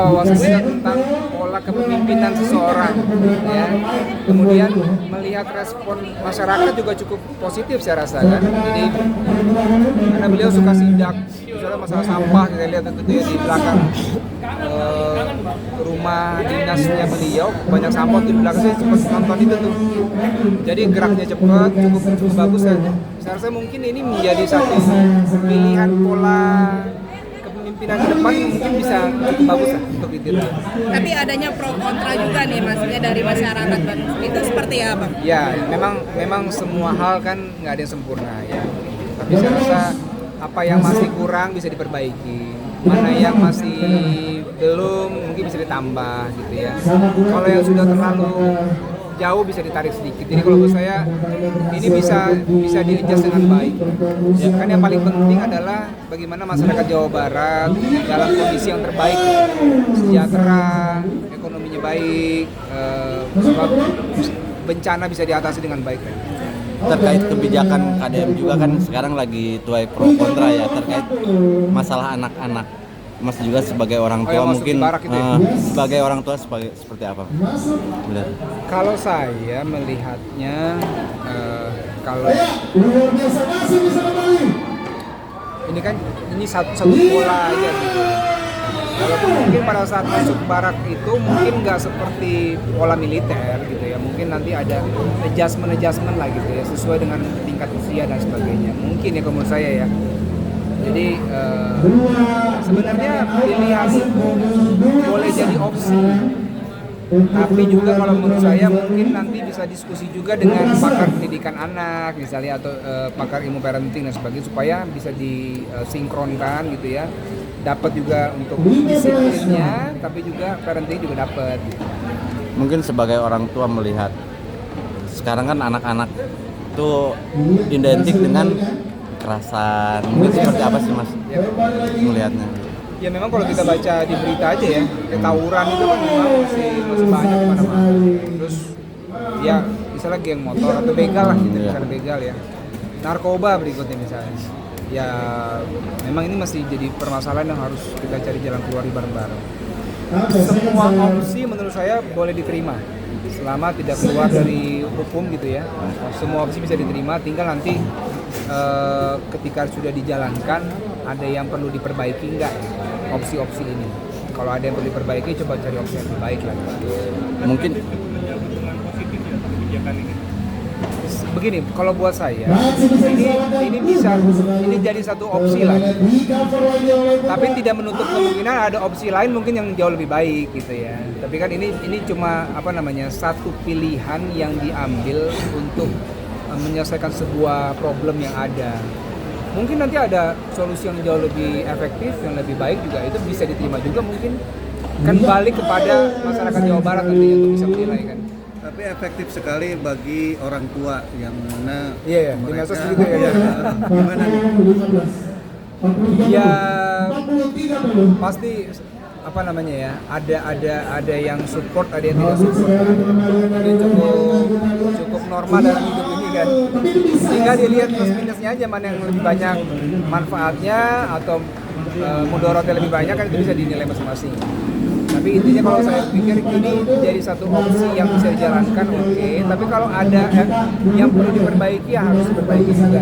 wawasan tentang pola kepemimpinan seseorang, ya. Kemudian melihat respon masyarakat juga cukup positif saya rasa kan. Jadi karena beliau suka sidak, misalnya masalah sampah kita lihat itu ya di belakang rumah dinasnya beliau banyak sampah di belakang, saya sempat nonton itu tuh. Jadi geraknya cepat, cukup bagus ya. Saya rasa mungkin ini menjadi satu pilihan pola kepemimpinan ke depan, mungkin bisa cukup bagus lah untuk ditiru. Tapi adanya pro kontra juga nih maksudnya dari masyarakat Bandung. Itu seperti apa? Ya, memang semua hal kan nggak ada yang sempurna ya. Tapi saya rasa apa yang masih kurang bisa diperbaiki, mana yang masih belum mungkin bisa ditambah gitu ya. Kalau yang sudah terlalu jauh bisa ditarik sedikit. Jadi kalau menurut saya ini bisa di-adjust dengan baik. Ya, kan yang paling penting adalah bagaimana masyarakat Jawa Barat dalam kondisi yang terbaik, sejahtera, ekonominya baik, sebab bencana bisa diatasi dengan baik. Terkait kebijakan KDM juga kan sekarang lagi tuai pro kontra ya terkait masalah anak-anak. Mas juga sebagai orang tua mungkin sebagai orang tua seperti apa? Benar. Kalau saya melihatnya kalau ini kan ini satu pola aja gitu. Walaupun mungkin pada saat masuk barak itu mungkin nggak seperti pola militer gitu ya, mungkin nanti ada adjustment lah gitu ya, sesuai dengan tingkat usia dan sebagainya. Mungkin ya menurut saya ya. Jadi sebenarnya pilihan itu boleh jadi opsi, tapi juga kalau menurut saya mungkin nanti bisa diskusi juga dengan pakar pendidikan anak misalnya atau pakar ilmu parenting dan sebagainya supaya bisa disinkronkan gitu ya, dapat juga untuk disiplinnya tapi juga parenting juga dapat. Mungkin sebagai orang tua melihat sekarang kan anak-anak tuh identik dengan kekerasan, mungkin seperti apa sih Mas melihatnya? Ya memang kalau kita baca di berita aja ya, tawuran itu kan memang masih banyak kemana-mana. Terus ya misalnya geng motor atau begal lah gitu, misalnya begal ya. Narkoba berikutnya misalnya. Ya memang ini masih jadi permasalahan yang harus kita cari jalan keluar bareng-bareng. Semua opsi menurut saya boleh diterima selama tidak keluar dari hukum gitu ya. Semua opsi bisa diterima, tinggal nanti ketika sudah dijalankan ada yang perlu diperbaiki enggak opsi-opsi ini. Kalau ada yang perlu diperbaiki, coba cari opsi yang lebih baik lagi. Mungkin begini, kalau buat saya ini bisa jadi satu opsi lah, tapi tidak menutup kemungkinan ada opsi lain mungkin yang jauh lebih baik gitu ya. Tapi kan ini cuma satu pilihan yang diambil untuk menyelesaikan sebuah problem yang ada. Mungkin nanti ada solusi yang jauh lebih efektif, yang lebih baik juga, itu bisa diterima juga mungkin. Kan balik kepada masyarakat Jawa Barat nanti untuk bisa menilai kan. Tapi efektif sekali bagi orang tua yang mana di medsos gitu ya. Gimana nih? Ya pasti ada yang support, ada yang tidak support. Ini cukup normal dalam hidup ini kan. Tinggal dilihat plus minusnya aja, mana yang lebih banyak manfaatnya atau mudaratnya lebih banyak, kan itu bisa dinilai masing-masing. Tapi intinya kalau saya pikir ini jadi satu opsi yang bisa dijalankan, oke. Tapi kalau ada yang perlu diperbaiki ya harus diperbaiki juga.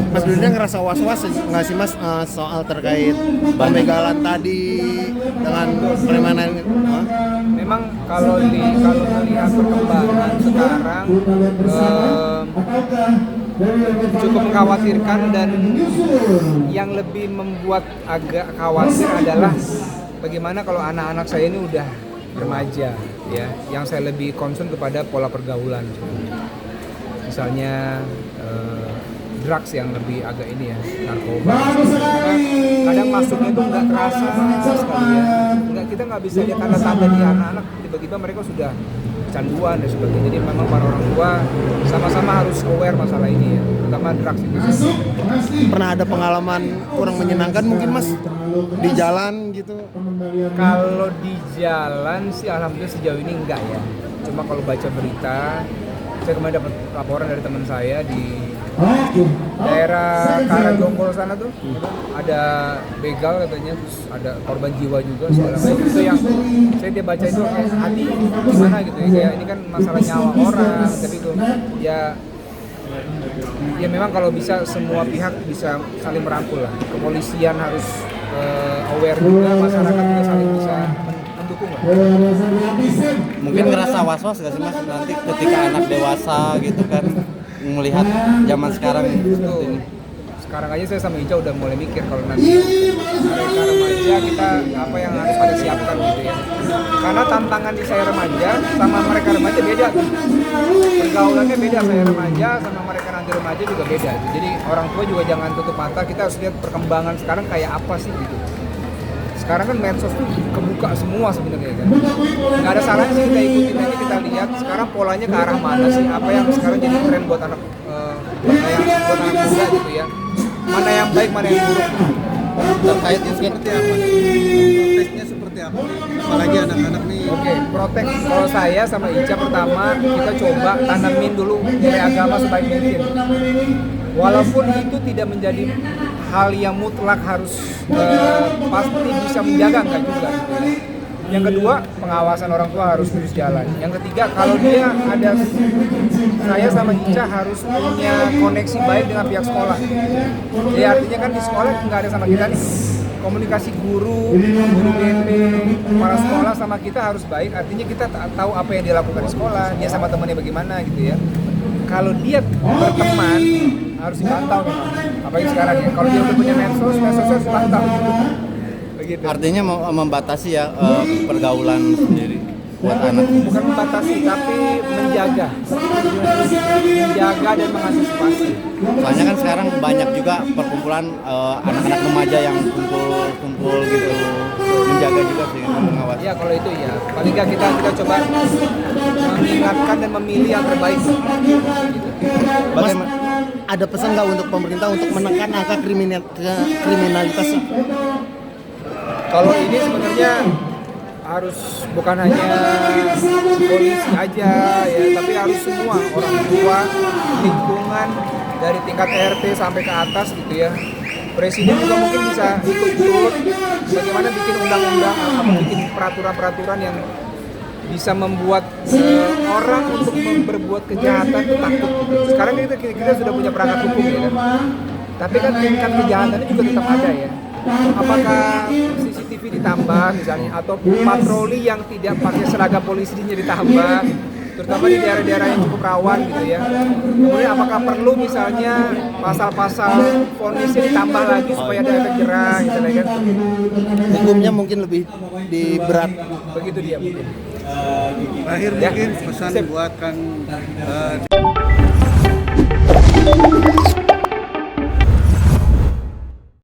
Mas Dudnya ngerasa was-was nggak sih Mas soal terkait pembegalan tadi dengan permainan? Memang kalau melihat perkembangan sekarang cukup mengkhawatirkan, dan yang lebih membuat agak khawatir adalah bagaimana kalau anak-anak saya ini udah remaja ya, yang saya lebih concern kepada pola pergaulan. Misalnya drugs yang lebih agak ini ya, narkoba. Kadang masuknya itu nggak terasa sekali ya. Kita nggak bisa lihat tanda-tanda di anak-anak, tiba-tiba mereka sudah kecanduan dan sebagainya. Jadi memang para orang tua sama-sama harus aware masalah ini ya, terutama drugs itu. Pernah ada pengalaman kurang menyenangkan mungkin Mas di jalan gitu? Kalau di jalan sih alhamdulillah sejauh ini enggak ya. Cuma kalau baca berita saya kemarin dapat laporan dari teman saya di daerah Karangjonggol sana tuh ada begal katanya, terus ada korban jiwa juga segala macam. Itu yang dia baca itu kayak hati gimana gitu ya, kayak ini kan masalah nyawa orang, tapi itu ya memang kalau bisa semua pihak bisa saling merangkul lah. Kepolisian harus aware juga, masyarakat juga saling bisa mendukung lah. Mungkin ngerasa was-was gak sih Mas nanti ketika anak dewasa gitu kan melihat zaman sekarang seperti ini? Sekarang aja saya sama Ica udah mulai mikir kalau nanti mereka remaja kita apa yang harus pada siapkan gitu ya. Karena tantangan di saya remaja sama mereka remaja beda. Pergaulannya beda, saya remaja sama mereka nanti remaja juga beda. Jadi orang tua juga jangan tutup mata, kita harus lihat perkembangan sekarang kayak apa sih gitu. Sekarang kan medsos tuh kebuka semua sebenarnya kan. Nggak ada salahnya sih kita ikutin aja, kita lihat sekarang polanya ke arah mana sih, apa yang sekarang jadi tren buat anak muda gitu ya. Mana yang baik, mana yang buruk. Terkait itu seperti apa? Proteknya seperti apa? Apalagi anak-anak nih. Oke, protek kalau saya sama Ica pertama kita coba tanamin dulu nilai agama sebaik mungkin. Walaupun itu tidak menjadi hal yang mutlak harus pasti bisa menjaga, enggak juga gitu ya. Yang kedua, pengawasan orang tua harus terus jalan. Yang ketiga, kalau dia ada, saya sama Ica harus punya koneksi baik dengan pihak sekolah. Jadi artinya kan di sekolah nggak ada sama kita nih. Komunikasi guru BP, kepala sekolah sama kita harus baik. Artinya kita tahu apa yang dia lakukan di sekolah, dia sama temannya bagaimana gitu ya. Kalau dia berteman harus dipantau memang. Apalagi sekarang ya. Kalau dia udah punya medsos harus dipantau gitu. Begitu. Artinya membatasi ya pergaulan sendiri buat anak. Bukan membatasi tapi menjaga dan mengantisipasi. Soalnya kan sekarang banyak juga perkumpulan anak-anak remaja yang kumpul gitu, menjaga juga sih, mengawasi. Ya kalau itu ya, paling nggak kita coba mengingatkan dan memilih yang terbaik. Gitu. Mas, ada pesan nggak untuk pemerintah untuk menekan angka kriminalitas? Kalau ini sebenarnya harus bukan hanya polisi aja ya, tapi harus semua orang tua, lingkungan dari tingkat RT sampai ke atas gitu ya. Presiden juga mungkin bisa ikut turut bagaimana bikin undang-undang atau bikin peraturan-peraturan yang bisa membuat orang untuk berbuat kejahatan itu takut. Sekarang kita sudah punya perangkat hukum ya kan. Tapi kan tingkat kejahatannya juga tetap ada ya. Apakah CCTV ditambah misalnya atau patroli yang tidak pakai seragam polisinya ditambah, terutama di daerah-daerah yang cukup rawan gitu ya. Kemudian apakah perlu misalnya pasal-pasal vonisnya ditambah lagi supaya ada efek jerah gitu kan. Hukumnya mungkin lebih diberat. Begitu dia mungkin. Terakhir Ya. mungkin pesan Sip. buat Kang